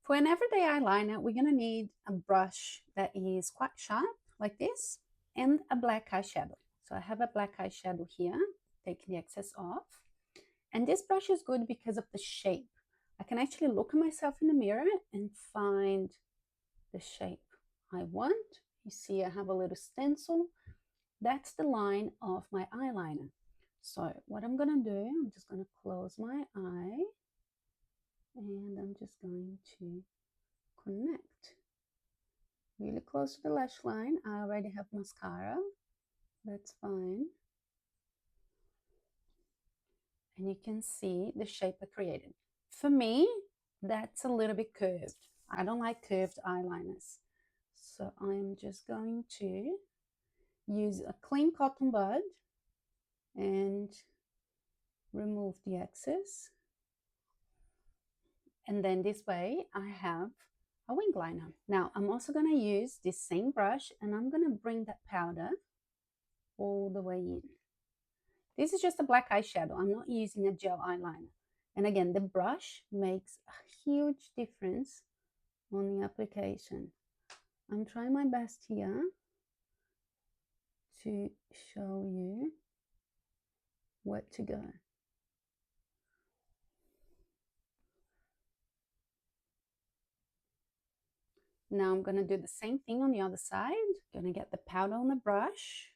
For an everyday eyeliner, we're going to need a brush that is quite sharp, like this, and a black eyeshadow. So I have a black eyeshadow here, taking the excess off. And this brush is good because of the shape. I can actually look at myself in the mirror and find the shape I want. You see I have a little stencil. That's the line of my eyeliner. So what I'm going to do, I'm just going to close my eye and I'm just going to connect really close to the lash line. I already have mascara, that's fine. And you can see the shape I created. For me, that's a little bit curved. I don't like curved eyeliners. So I'm just going to use a clean cotton bud and remove the excess. And then this way I have a wing liner. Now I'm also going to use this same brush and I'm going to bring that powder all the way in. This is just a black eyeshadow. I'm not using a gel eyeliner. And again, the brush makes a huge difference on the application. I'm trying my best here to show you where to go. Now I'm going to do the same thing on the other side. Going to get the powder on the brush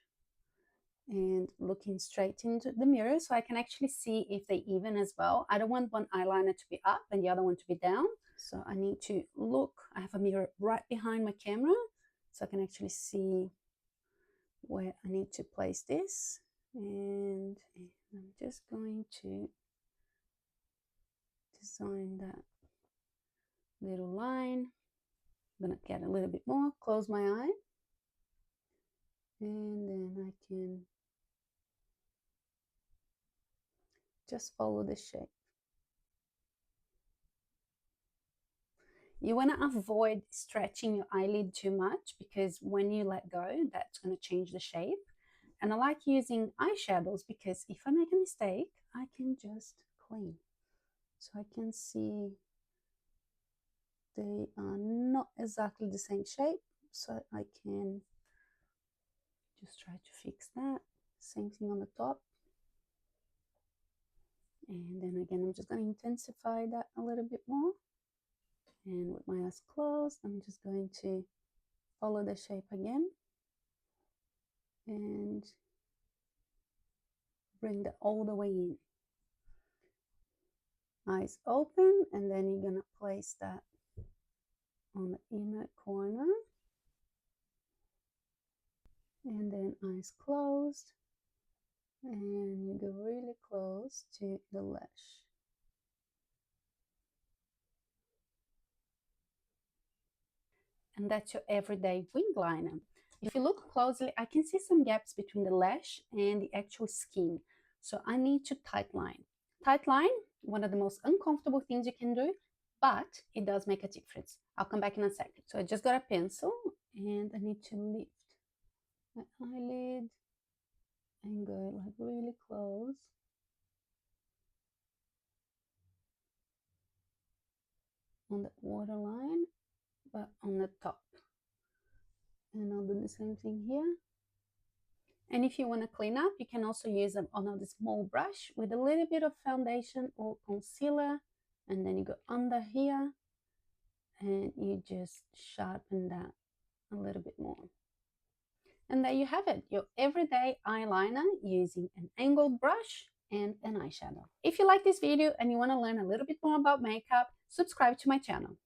and looking straight into the mirror so I can actually see if they even as well. I don't want one eyeliner to be up and the other one to be down. So I need to look. I have a mirror right behind my camera so I can actually see where I need to place this. And I'm just going to design that little line. I'm going to get a little bit more, close my eye, and then I can just follow the shape. You want to avoid stretching your eyelid too much because when you let go, that's going to change the shape. And I like using eyeshadows because if I make a mistake, I can just clean. So I can see they are not exactly the same shape, so I can just try to fix that. Same thing on the top. And then again, I'm just going to intensify that a little bit more. And with my eyes closed, I'm just going to follow the shape again and bring that all the way in. Eyes open, and then you're going to place that on the inner corner. And then eyes closed, and you go really close to the lash. And that's your everyday wing liner. If you look closely, I can see some gaps between the lash and the actual skin. So I need to tight line. Tight line, one of the most uncomfortable things you can do, but it does make a difference. I'll come back in a second. So I just got a pencil and I need to lift my eyelid and go like really close. On the waterline, but on the top. And I'll do the same thing here. And if you want to clean up, you can also use another small brush with a little bit of foundation or concealer, and then you go under here and you just sharpen that a little bit more. And there you have it, your everyday eyeliner using an angled brush and an eyeshadow. If you like this video and you want to learn a little bit more about makeup, subscribe to my channel.